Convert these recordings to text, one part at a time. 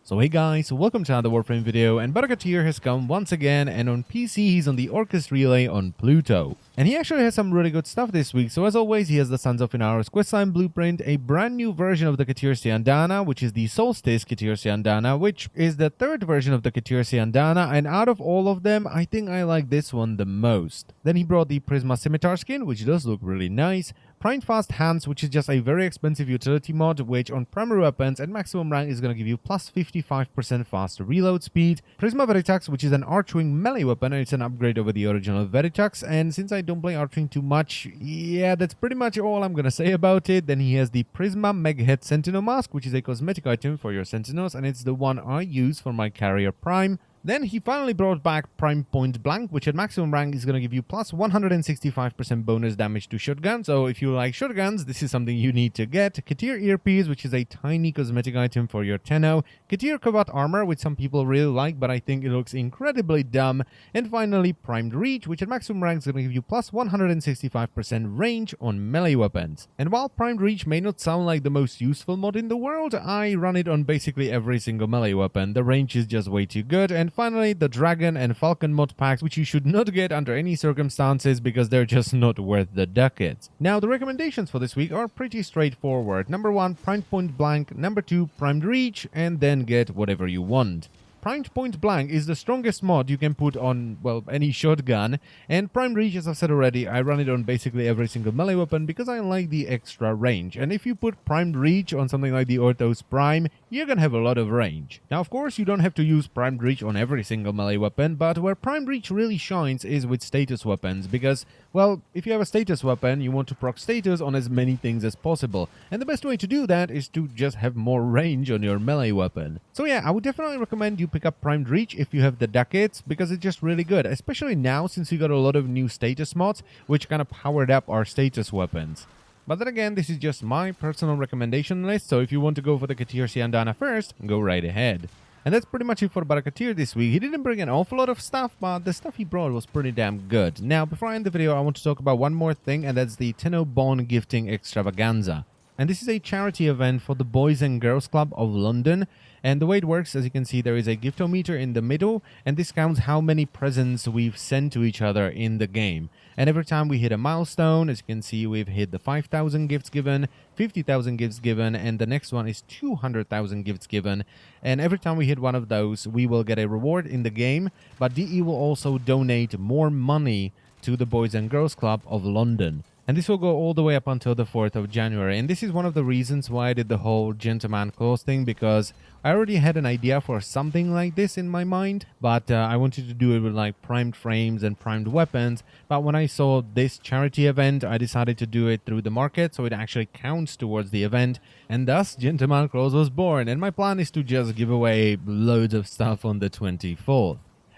So hey guys, welcome to another Warframe video, and Baro teer has come once again, and on PC he's on the Orcus Relay on Pluto. And he actually has some really good stuff this week, so as always he has the Sons of Inaros questline blueprint, a brand new version of the Ketir Siandana, which is the Solstice Ketir Siandana, which is the third version of the Ketir Siandana, and out of all of them, I think I like this one the most. Then he brought the Prisma Scimitar skin, which does look really nice, Primed Fast Hands, which is just a very expensive utility mod, which on primary weapons at maximum rank is going to give you plus 55% faster reload speed. Prisma Veritax, which is an Archwing melee weapon, and it's an upgrade over the original Veritax, and since I don't play Archwing too much, yeah, that's pretty much all I'm going to say about it. Then he has the Prisma Meghead Sentinel Mask, which is a cosmetic item for your Sentinels, and it's the one I use for my Carrier Prime. Then he finally brought back Prime Point Blank, which at maximum rank is going to give you plus 165% bonus damage to shotgun. So if you like shotguns, this is something you need to get. Ketir Earpiece, which is a tiny cosmetic item for your Tenno. Ketir Covert Armor, which some people really like, but I think it looks incredibly dumb. And finally, Primed Reach, which at maximum rank is going to give you plus 165% range on melee weapons. And while Primed Reach may not sound like the most useful mod in the world, I run it on basically every single melee weapon. The range is just way too good. And finally, the Dragon and Falcon mod packs, which you should not get under any circumstances because they're just not worth the ducats. Now, the recommendations for this week are pretty straightforward. Number 1, Primed Point Blank. Number 2, Primed Reach. And then get whatever you want. Primed Point Blank is the strongest mod you can put on, well, any shotgun, and Primed Reach, as I've said already, I run it on basically every single melee weapon because I like the extra range, and if you put Primed Reach on something like the Orthos Prime, you're gonna have a lot of range. Now, of course, you don't have to use Primed Reach on every single melee weapon, but where Primed Reach really shines is with status weapons, because, well, if you have a status weapon, you want to proc status on as many things as possible, and the best way to do that is to just have more range on your melee weapon. So yeah, I would definitely recommend you pick up Primed Reach if you have the ducats, because it's just really good, especially now since we got a lot of new status mods which kind of powered up our status weapons. But then again, this is just my personal recommendation list, so if you want to go for the Ketir Siandana first, go right ahead. And that's pretty much it for Baro teer this week. He didn't bring an awful lot of stuff, but the stuff he brought was pretty damn good. Now, before I end the video, I want to talk about one more thing, and that's the Tennobaum gifting Extravaganza. And this is a charity event for the Boys and Girls Club of London. And the way it works, as you can see, there is a giftometer in the middle, and this counts how many presents we've sent to each other in the game. And every time we hit a milestone, as you can see, we've hit the 5,000 gifts given, 50,000 gifts given, and the next one is 200,000 gifts given. And every time we hit one of those, we will get a reward in the game, but DE will also donate more money to the Boys and Girls Club of London. And this will go all the way up until the 4th of January. And this is one of the reasons why I did the whole Gentleman Clause thing, because I already had an idea for something like this in my mind, but I wanted to do it with like primed frames and primed weapons. But when I saw this charity event, I decided to do it through the market, so it actually counts towards the event. And thus, Gentleman Clause was born. And my plan is to just give away loads of stuff on the 24th.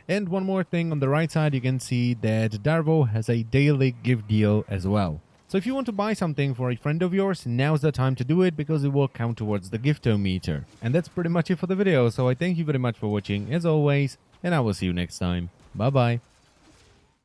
And one more thing, on the right side you can see that Darvo has a daily gift deal as well. So if you want to buy something for a friend of yours, now's the time to do it because it will count towards the giftometer. And that's pretty much it for the video, so I thank you very much for watching as always, and I will see you next time. Bye bye.